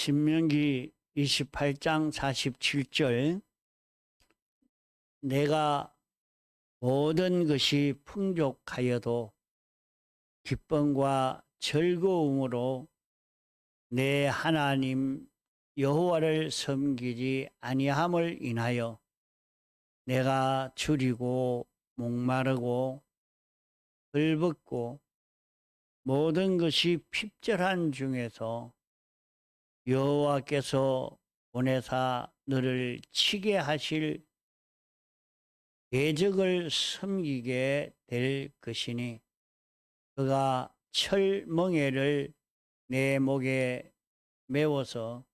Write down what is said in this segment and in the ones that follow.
신명기 28장 47절 내가 모든 것이 풍족하여도 기쁨과 즐거움으로 내 하나님 여호와를 섬기지 아니함을 인하여 내가 줄이고 목마르고 헐벗고 모든 것이 핍절한 중에서 여호와께서 보내사 너를 치게 하실 대적을 섬기게 될 것이니 그가 철멍에를 내 목에 메워서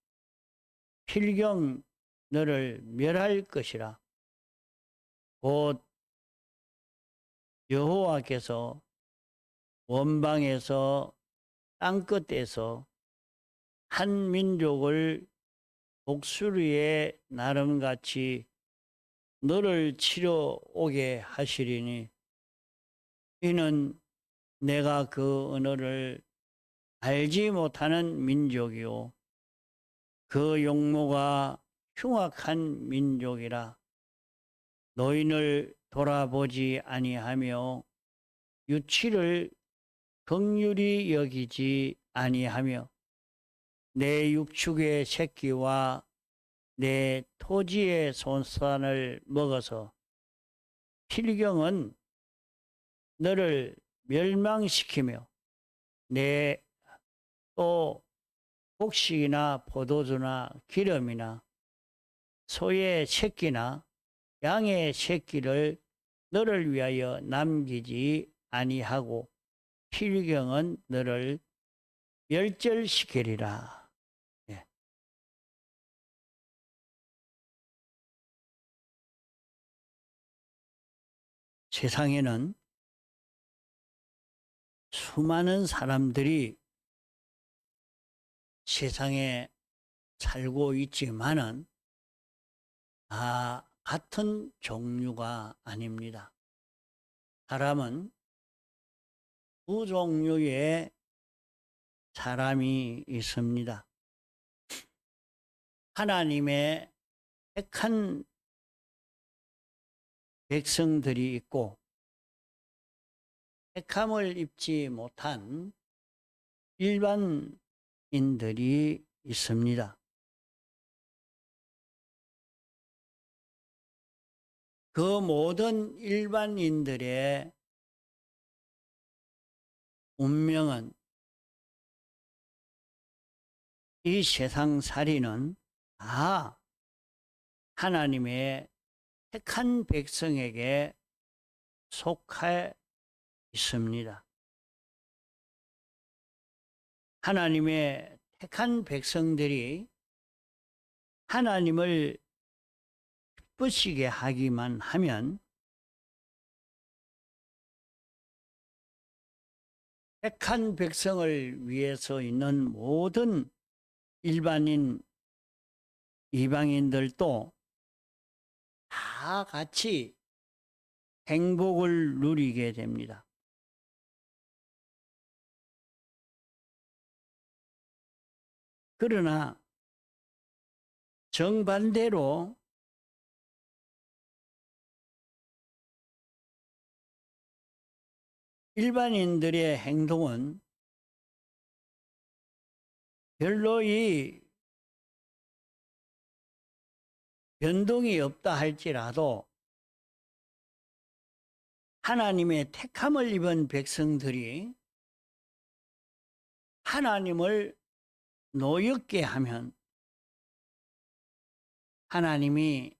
필경 너를 멸할 것이라. 곧 여호와께서 원방에서 땅끝에서 한 민족을 독수리의 나름같이 너를 치러 오게 하시리니 이는 내가 그 언어를 알지 못하는 민족이요 그 용모가 흉악한 민족이라. 노인을 돌아보지 아니하며 유치를 긍휼히 여기지 아니하며 내 육축의 새끼와 내 토지의 손산을 먹어서 필경은 너를 멸망시키며 내 또 곡식이나 포도주나 기름이나 소의 새끼나 양의 새끼를 너를 위하여 남기지 아니하고 필경은 너를 멸절시키리라. 예. 세상에는 수많은 사람들이 세상에 살고 있지만은 다 같은 종류가 아닙니다. 사람은 두 종류의 사람이 있습니다. 하나님의 택한 백성들이 있고 택함을 입지 못한 일반인들이 있습니다. 그 모든 일반인들의 운명은 이 세상살이는 다 하나님의 택한 백성에게 속해 있습니다. 하나님의 택한 백성들이 하나님을 기쁘시게 하기만 하면 택한 백성을 위해서 있는 모든 일반인 이방인들도 다 같이 행복을 누리게 됩니다. 그러나 정반대로 일반인들의 행동은 별로 이 변동이 없다 할지라도 하나님의 택함을 입은 백성들이 하나님을 노엽게 하면 하나님이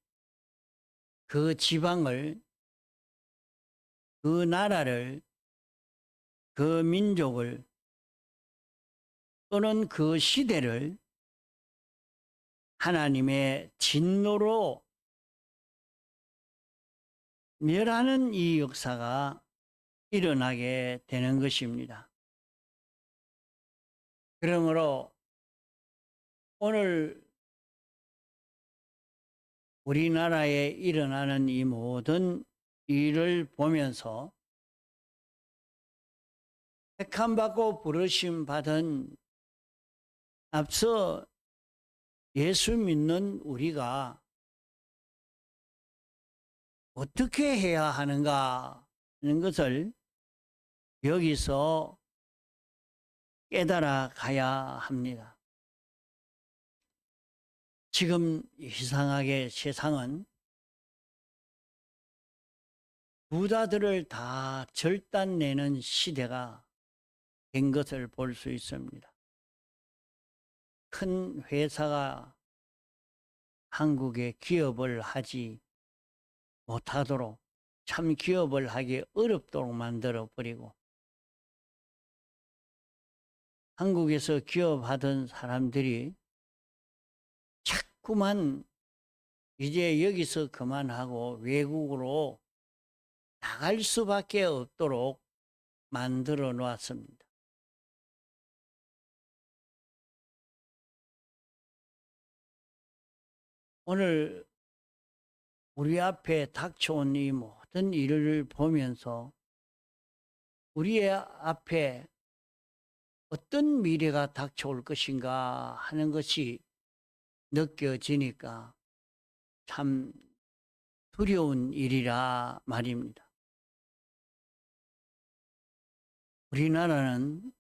그 지방을, 그 나라를, 그 민족을 또는 그 시대를 하나님의 진노로 멸하는 이 역사가 일어나게 되는 것입니다. 그러므로 오늘 우리나라에 일어나는 이 모든 일을 보면서 택함받고 부르심 받은 앞서 예수 믿는 우리가 어떻게 해야 하는가 하는 것을 여기서 깨달아 가야 합니다. 지금 이상하게 세상은 부자들을 다 절단내는 시대가 된 것을 볼 수 있습니다. 큰 회사가 한국에 기업을 하지 못하도록, 참 기업을 하기 어렵도록 만들어 버리고, 한국에서 기업하던 사람들이 자꾸만 이제 여기서 그만하고 외국으로 나갈 수밖에 없도록 만들어 놓았습니다. 오늘 우리 앞에 닥쳐온 이 모든 일을 보면서 우리의 앞에 어떤 미래가 닥쳐올 것인가 하는 것이 느껴지니까 참 두려운 일이라 말입니다. 우리나라는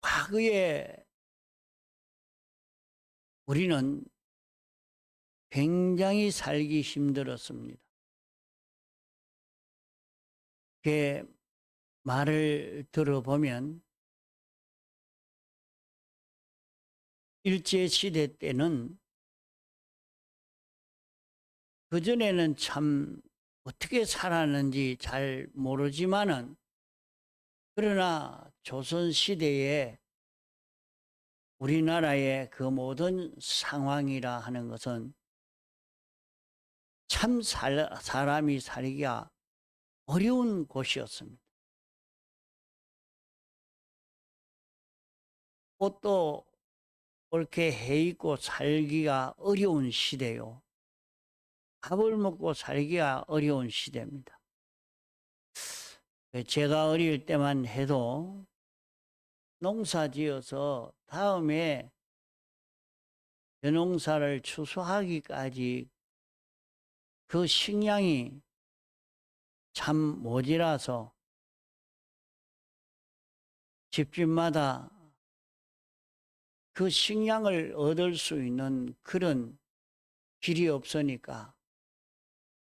과거에 우리는 굉장히 살기 힘들었습니다. 그 말을 들어보면 일제시대 때는 그전에는 참 어떻게 살았는지 잘 모르지만은, 그러나 조선시대에 우리나라의 그 모든 상황이라 하는 것은 참 사람이 살기가 어려운 곳이었습니다. 옷도 옳게 해 입고 살기가 어려운 시대요. 밥을 먹고 살기가 어려운 시대입니다. 제가 어릴 때만 해도 농사 지어서 다음에 벼농사를 추수하기까지 그 식량이 참 모자라서 집집마다 그 식량을 얻을 수 있는 그런 길이 없으니까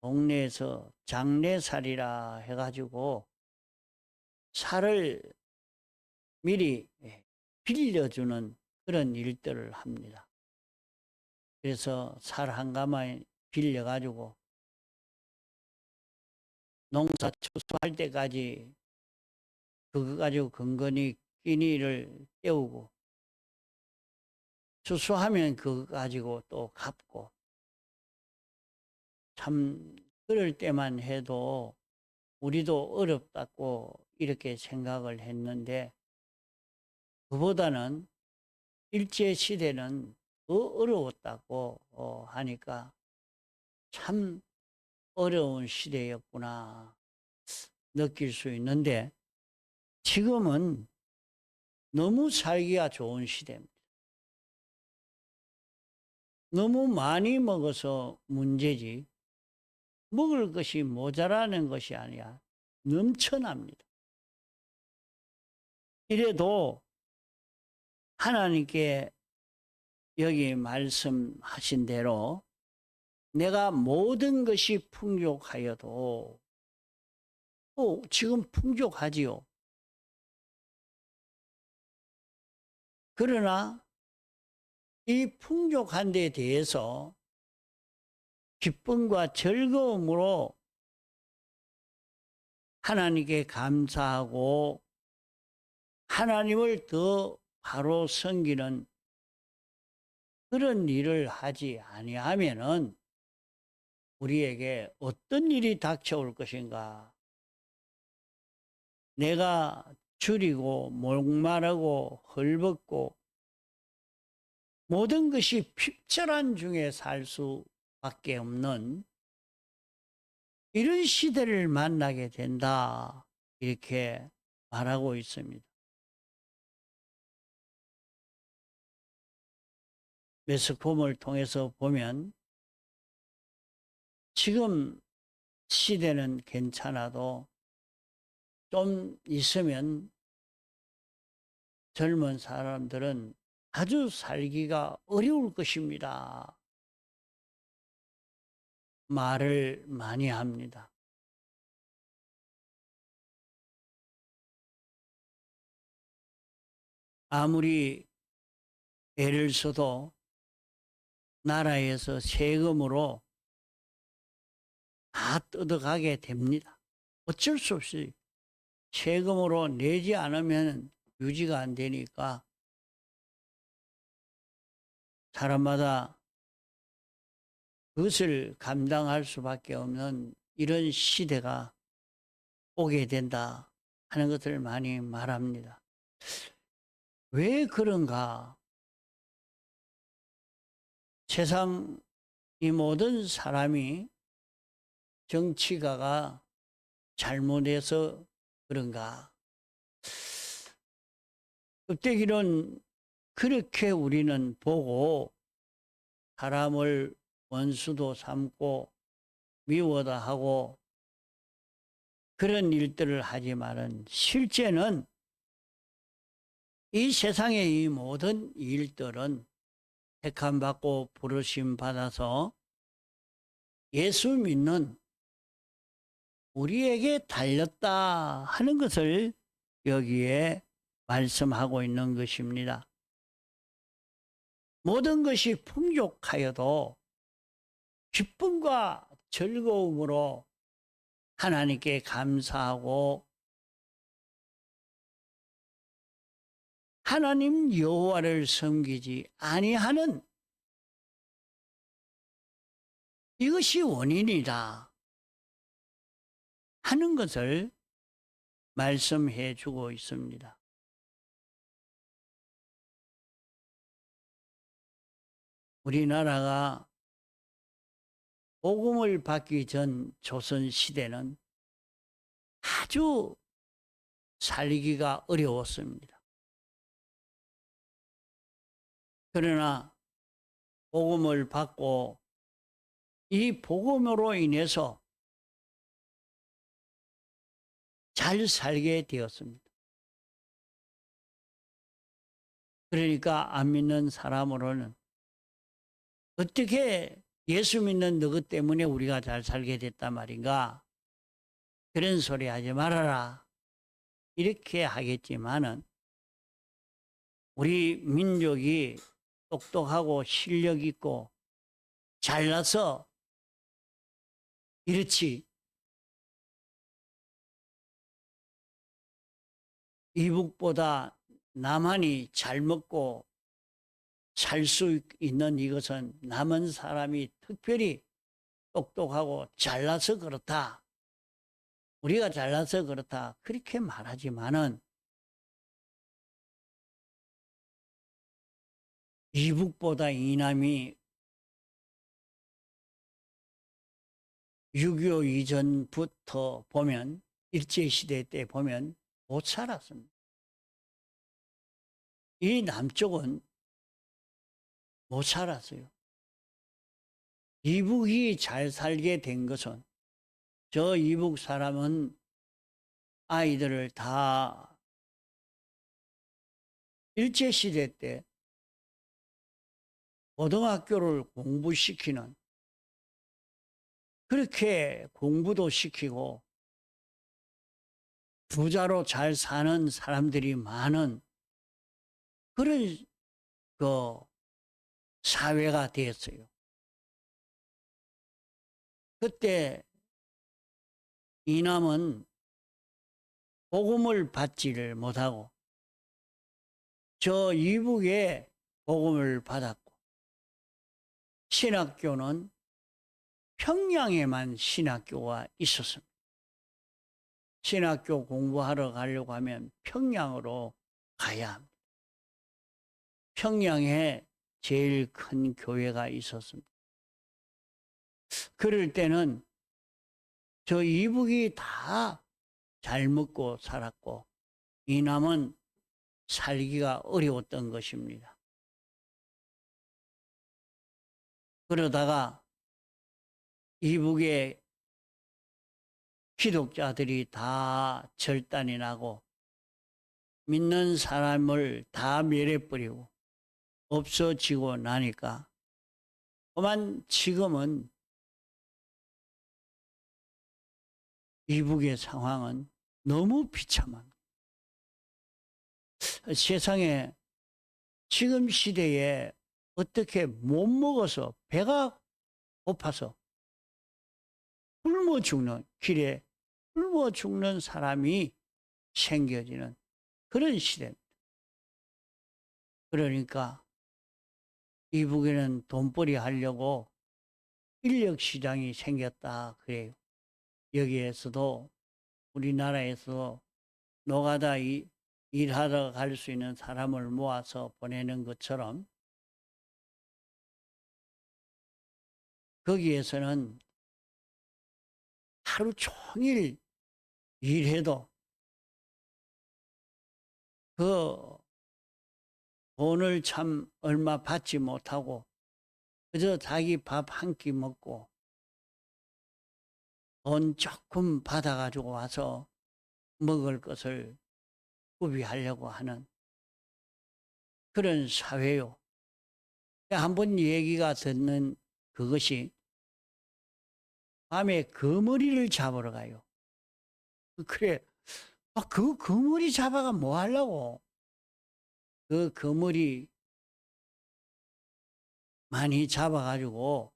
동네에서 장례살이라 해가지고 살을 미리 빌려주는 그런 일들을 합니다. 그래서 살 한 가마에 빌려가지고 농사 추수할 때까지 그거 가지고 근근히 끼니를 때우고, 추수하면 그거 가지고 또 갚고, 참 그럴 때만 해도 우리도 어렵다고 이렇게 생각을 했는데, 그보다는 일제시대는 더 어려웠다고 하니까 참 어려운 시대였구나 느낄 수 있는데, 지금은 너무 살기가 좋은 시대입니다. 너무 많이 먹어서 문제지 먹을 것이 모자라는 것이 아니야 넘쳐납니다. 이래도 하나님께 여기 말씀하신 대로 내가 모든 것이 풍족하여도 지금 풍족하지요. 그러나 이 풍족한 데 대해서 기쁨과 즐거움으로 하나님께 감사하고 하나님을 더 바로 섬기는 그런 일을 하지 아니하면은 우리에게 어떤 일이 닥쳐올 것인가. 내가 줄이고 목마르고 헐벗고 모든 것이 핍절한 중에 살 수밖에 없는 이런 시대를 만나게 된다, 이렇게 말하고 있습니다. 매스컴을 통해서 보면 지금 시대는 괜찮아도 좀 있으면 젊은 사람들은 아주 살기가 어려울 것입니다. 말을 많이 합니다. 아무리 애를 써도 나라에서 세금으로 다 뜯어가게 됩니다. 어쩔 수 없이 세금으로 내지 않으면 유지가 안 되니까 사람마다 그것을 감당할 수밖에 없는 이런 시대가 오게 된다 하는 것을 많이 말합니다. 왜 그런가? 세상 이 모든 사람이 정치가가 잘못해서 그런가? 껍데기는 그렇게 우리는 보고 사람을 원수도 삼고 미워다 하고 그런 일들을 하지만은 실제는 이 세상의 이 모든 일들은 택함받고 부르심 받아서 예수 믿는 우리에게 달렸다 하는 것을 여기에 말씀하고 있는 것입니다. 모든 것이 풍족하여도 기쁨과 즐거움으로 하나님께 감사하고 하나님 여호와를 섬기지 아니하는 이것이 원인이다 하는 것을 말씀해 주고 있습니다. 우리나라가 복음을 받기 전 조선시대는 아주 살기가 어려웠습니다. 그러나 복음을 받고 이 복음으로 인해서 잘 살게 되었습니다. 그러니까 안 믿는 사람으로는 어떻게 예수 믿는 너희 때문에 우리가 잘 살게 됐단 말인가? 그런 소리 하지 말아라. 이렇게 하겠지만은 우리 민족이 똑똑하고 실력 있고 잘나서 이렇지. 이북보다 남한이 잘 먹고 살 수 있는 이것은 남은 사람이 특별히 똑똑하고 잘나서 그렇다. 우리가 잘나서 그렇다. 그렇게 말하지만은 이북보다 이남이 6.25 이전부터 보면 일제시대 때 보면 못 살았습니다. 이 남쪽은 못 살았어요. 이북이 잘 살게 된 것은 저 이북 사람은 아이들을 다 일제시대 때 고등학교를 공부시키는 그렇게 공부도 시키고 부자로 잘 사는 사람들이 많은 그런 그 사회가 되었어요. 그때 이남은 복음을 받지를 못하고 저 이북에 복음을 받았고 신학교는 평양에만 신학교가 있었습니다. 신학교 공부하러 가려고 하면 평양으로 가야 합니다. 평양에 제일 큰 교회가 있었습니다. 그럴 때는 저 이북이 다 잘 먹고 살았고 이남은 살기가 어려웠던 것입니다. 그러다가 이북의 기독자들이 다 절단이 나고 믿는 사람을 다 멸해버리고 없어지고 나니까 그만 지금은 이북의 상황은 너무 비참합니다. 세상에 지금 시대에 어떻게 못 먹어서 배가 고파서 굶어 죽는 길에 굶어 죽는 사람이 생겨지는 그런 시대입니다. 그러니까 이북에는 돈벌이 하려고 인력시장이 생겼다 그래요. 여기에서도 우리나라에서 노가다 일하러 갈 수 있는 사람을 모아서 보내는 것처럼 거기에서는 하루 종일 일해도 그 돈을 참 얼마 받지 못하고 그저 자기 밥 한 끼 먹고 돈 조금 받아가지고 와서 먹을 것을 구비하려고 하는 그런 사회요. 한번 얘기가 듣는 그것이 밤에 거머리를 잡으러 가요. 그래, 그 거머리 잡아가 뭐 하려고? 그 거머리 많이 잡아가지고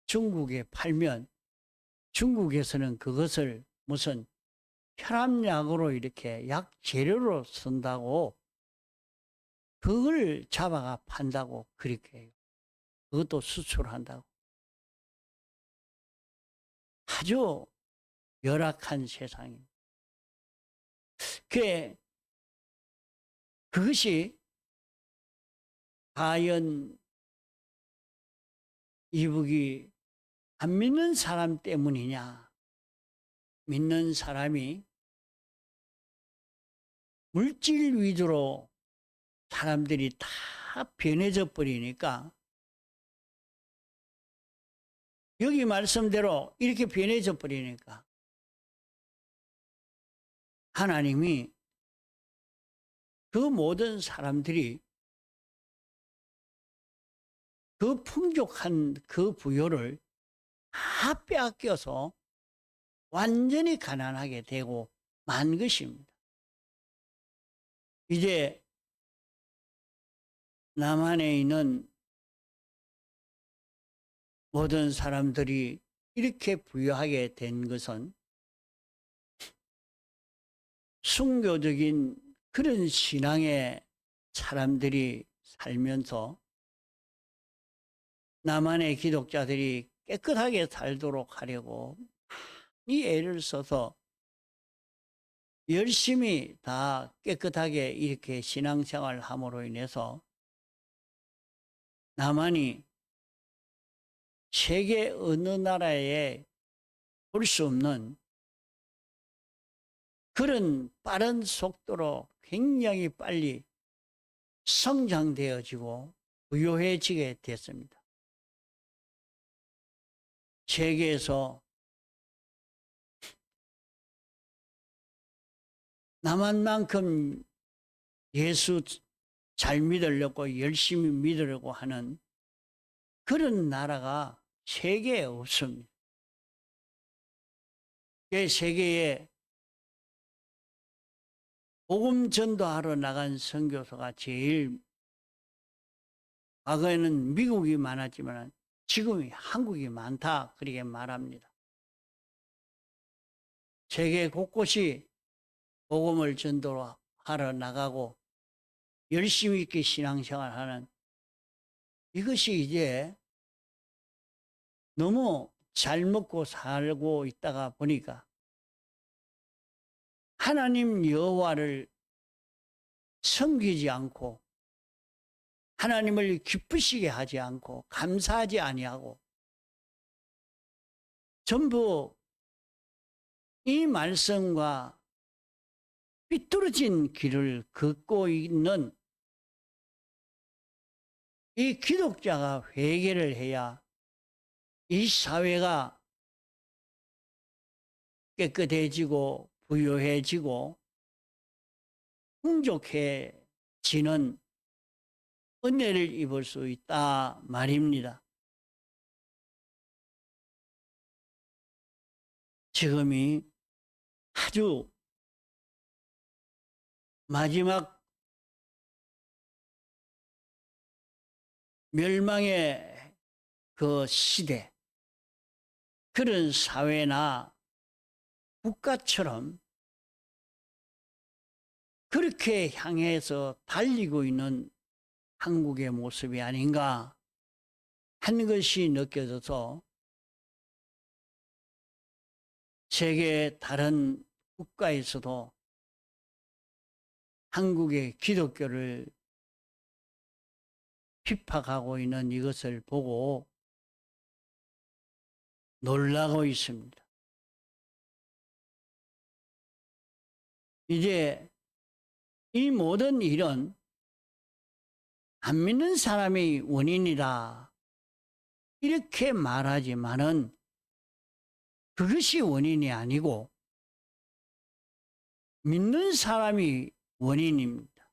중국에 팔면 중국에서는 그것을 무슨 혈압약으로 이렇게 약 재료로 쓴다고 그걸 잡아가 판다고 그렇게 해요. 그것도 수출한다고. 아주 열악한 세상입니다. 그것이 과연 이북이 안 믿는 사람 때문이냐? 믿는 사람이 물질 위주로 사람들이 다 변해져 버리니까 여기 말씀대로 이렇게 변해져 버리니까 하나님이 그 모든 사람들이 그 풍족한 그 부요를 다 빼앗겨서 완전히 가난하게 되고 만 것입니다. 이제 남한에 있는 모든 사람들이 이렇게 부유하게 된 것은 순교적인 그런 신앙의 사람들이 살면서 남한의 기독자들이 깨끗하게 살도록 하려고 이 애를 써서 열심히 다 깨끗하게 이렇게 신앙생활을 함으로 인해서 남한이 세계 어느 나라에 볼 수 없는 그런 빠른 속도로 굉장히 빨리 성장되어지고 부유해지게 됐습니다. 세계에서 남한만큼 예수 잘 믿으려고 열심히 믿으려고 하는 그런 나라가 세계에 없습니다. 세계에 복음 전도하러 나간 선교사가 제일 과거에는 미국이 많았지만 지금이 한국이 많다 그렇게 말합니다. 세계 곳곳이 복음을 전도하러 나가고 열심히 있게 신앙생활하는 이것이 이제 너무 잘 먹고 살고 있다가 보니까 하나님 여호와를 섬기지 않고 하나님을 기쁘시게 하지 않고 감사하지 아니하고 전부 이 말씀과 삐뚤어진 길을 걷고 있는 이 기독자가 회개를 해야 이 사회가 깨끗해지고 부유해지고 풍족해지는 은혜를 입을 수 있다 말입니다. 지금이 아주 마지막 멸망의 그 시대, 그런 사회나 국가처럼 그렇게 향해서 달리고 있는 한국의 모습이 아닌가 한 것이 느껴져서 세계 다른 국가에서도 한국의 기독교를 핍박하고 있는 이것을 보고 놀라고 있습니다. 이제 이 모든 일은 안 믿는 사람이 원인이다 이렇게 말하지만은 그것이 원인이 아니고 믿는 사람이 원인입니다.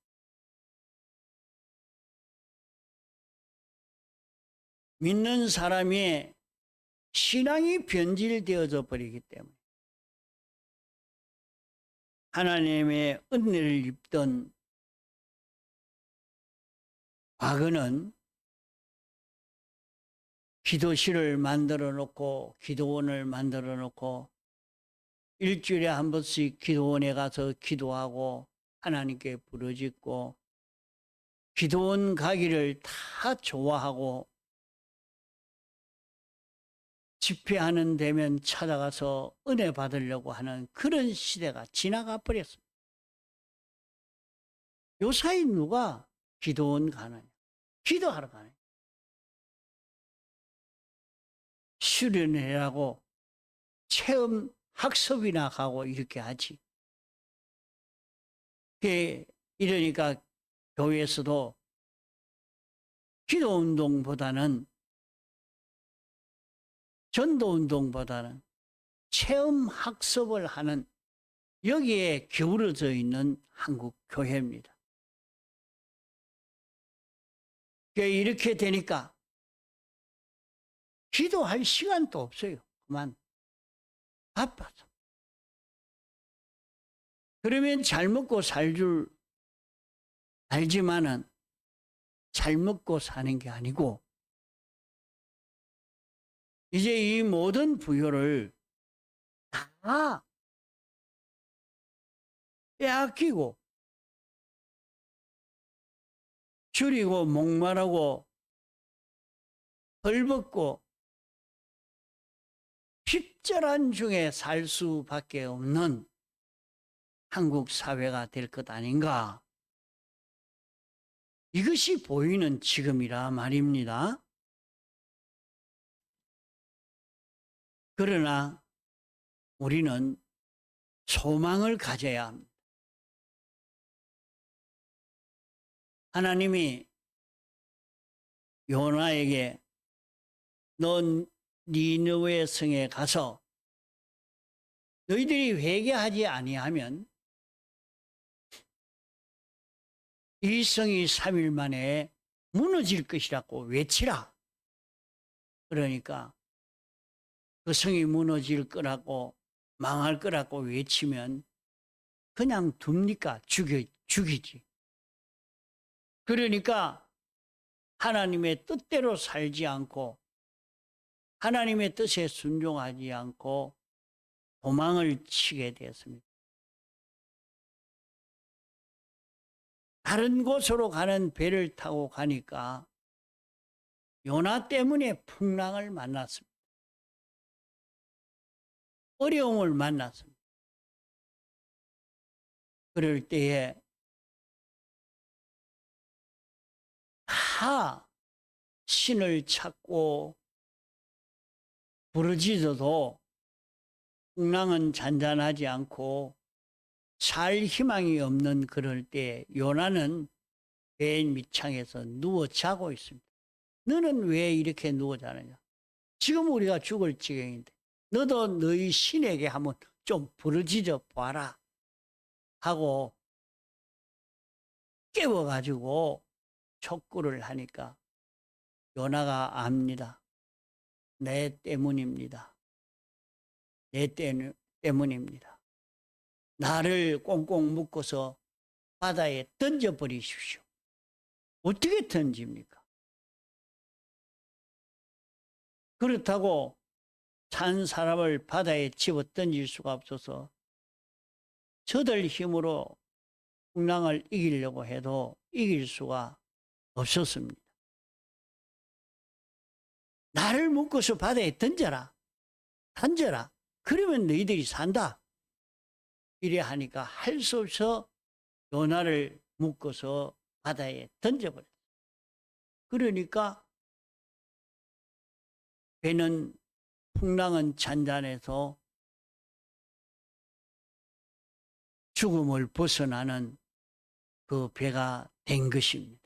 믿는 사람의 신앙이 변질되어져 버리기 때문에 하나님의 은혜를 입던 과거는 기도실을 만들어 놓고 기도원을 만들어 놓고 일주일에 한 번씩 기도원에 가서 기도하고 하나님께 부르짖고 기도원 가기를 다 좋아하고 집회하는 데면 찾아가서 은혜 받으려고 하는 그런 시대가 지나가 버렸습니다. 요사이 누가 기도원 가느냐? 기도하러 가느냐? 수련회라고 체험 학습이나 가고 이렇게 하지. 이러니까 교회에서도 기도운동보다는 전도운동보다는 체험 학습을 하는 여기에 기울어져 있는 한국 교회입니다. 이렇게 되니까 기도할 시간도 없어요. 그만 바빠서. 그러면 잘 먹고 살 줄 알지만은 잘 먹고 사는 게 아니고 이제 이 모든 부여를 다 빼앗기고 줄이고 목마르고 벌벗고 핍절한 중에 살 수밖에 없는 한국 사회가 될 것 아닌가. 이것이 보이는 지금이라 말입니다. 그러나 우리는 소망을 가져야 합니다. 하나님이 요나에게 넌 니느웨 성에 가서 너희들이 회개하지 아니하면 이 성이 3일 만에 무너질 것이라고 외치라. 그러니까 그 성이 무너질 거라고 망할 거라고 외치면 그냥 둡니까? 죽이지. 그러니까 하나님의 뜻대로 살지 않고 하나님의 뜻에 순종하지 않고 도망을 치게 되었습니다. 다른 곳으로 가는 배를 타고 가니까 요나 때문에 풍랑을 만났습니다. 어려움을 만났습니다. 그럴 때에 다 신을 찾고 부르짖어도 풍랑은 잔잔하지 않고 살 희망이 없는 그럴 때 요나는 배 밑창에서 누워 자고 있습니다. 너는 왜 이렇게 누워 자느냐? 지금 우리가 죽을 지경인데 너도 너희 신에게 한번 좀 부르짖어 봐라 하고 깨워가지고 촉구를 하니까 요나가 압니다. 내 때문입니다. 내 때문입니다. 나를 꽁꽁 묶어서 바다에 던져버리십시오. 어떻게 던집니까? 그렇다고 산 사람을 바다에 집어 던질 수가 없어서 저들 힘으로 풍랑을 이기려고 해도 이길 수가 없었습니다. 나를 묶어서 바다에 던져라. 던져라. 그러면 너희들이 산다. 이래 하니까 할 수 없어 요나를 묶어서 바다에 던져버렸어요. 그러니까 배는 풍랑은 잔잔해서 죽음을 벗어나는 그 배가 된 것입니다.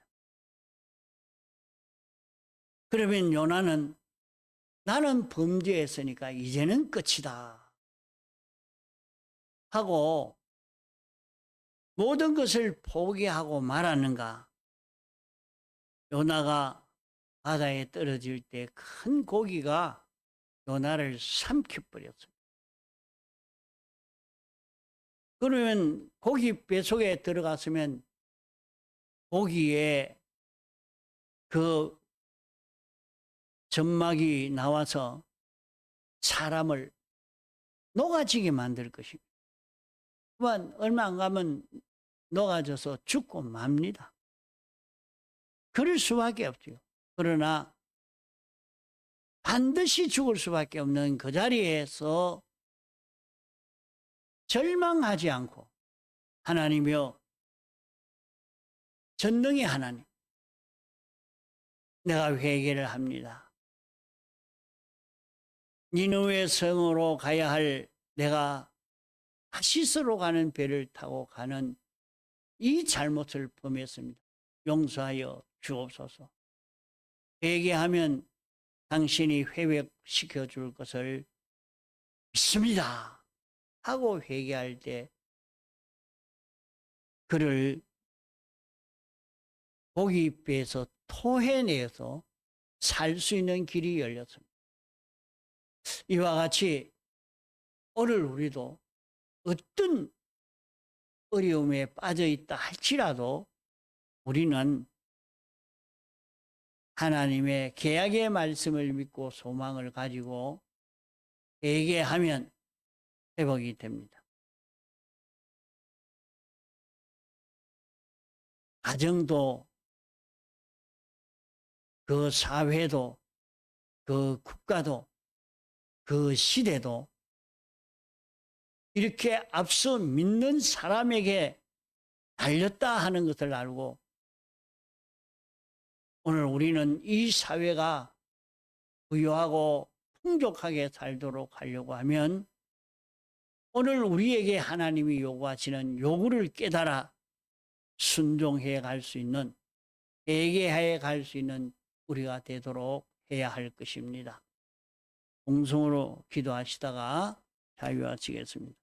그러면 요나는 나는 범죄했으니까 이제는 끝이다 하고 모든 것을 포기하고 말았는가. 요나가 바다에 떨어질 때 큰 고기가 요나를 삼켜버렸습니다. 그러면 고기 뱃속에 들어갔으면 고기에 그 점막이 나와서 사람을 녹아지게 만들 것입니다. 그만 얼마 안 가면 녹아져서 죽고 맙니다. 그럴 수밖에 없죠. 그러나 반드시 죽을 수밖에 없는 그 자리에서 절망하지 않고 하나님이여 전능의 하나님, 내가 회개를 합니다. 니느웨 성으로 가야 할 내가 다시스로 가는 배를 타고 가는 이 잘못을 범했습니다. 용서하여 주옵소서. 회개하면 당신이 회복시켜 줄 것을 믿습니다 하고 회개할 때 그를 고기배에서 토해내서 살 수 있는 길이 열렸습니다. 이와 같이 오늘 우리도 어떤 어려움에 빠져 있다 할지라도 우리는 하나님의 계약의 말씀을 믿고 소망을 가지고 회개하면 회복이 됩니다. 가정도 그 사회도 그 국가도 그 시대도 이렇게 앞서 믿는 사람에게 달렸다 하는 것을 알고 오늘 우리는 이 사회가 부유하고 풍족하게 살도록 하려고 하면 오늘 우리에게 하나님이 요구하시는 요구를 깨달아 순종해 갈 수 있는, 회개해 갈 수 있는 우리가 되도록 해야 할 것입니다. 공성으로 기도하시다가 자유하시겠습니다.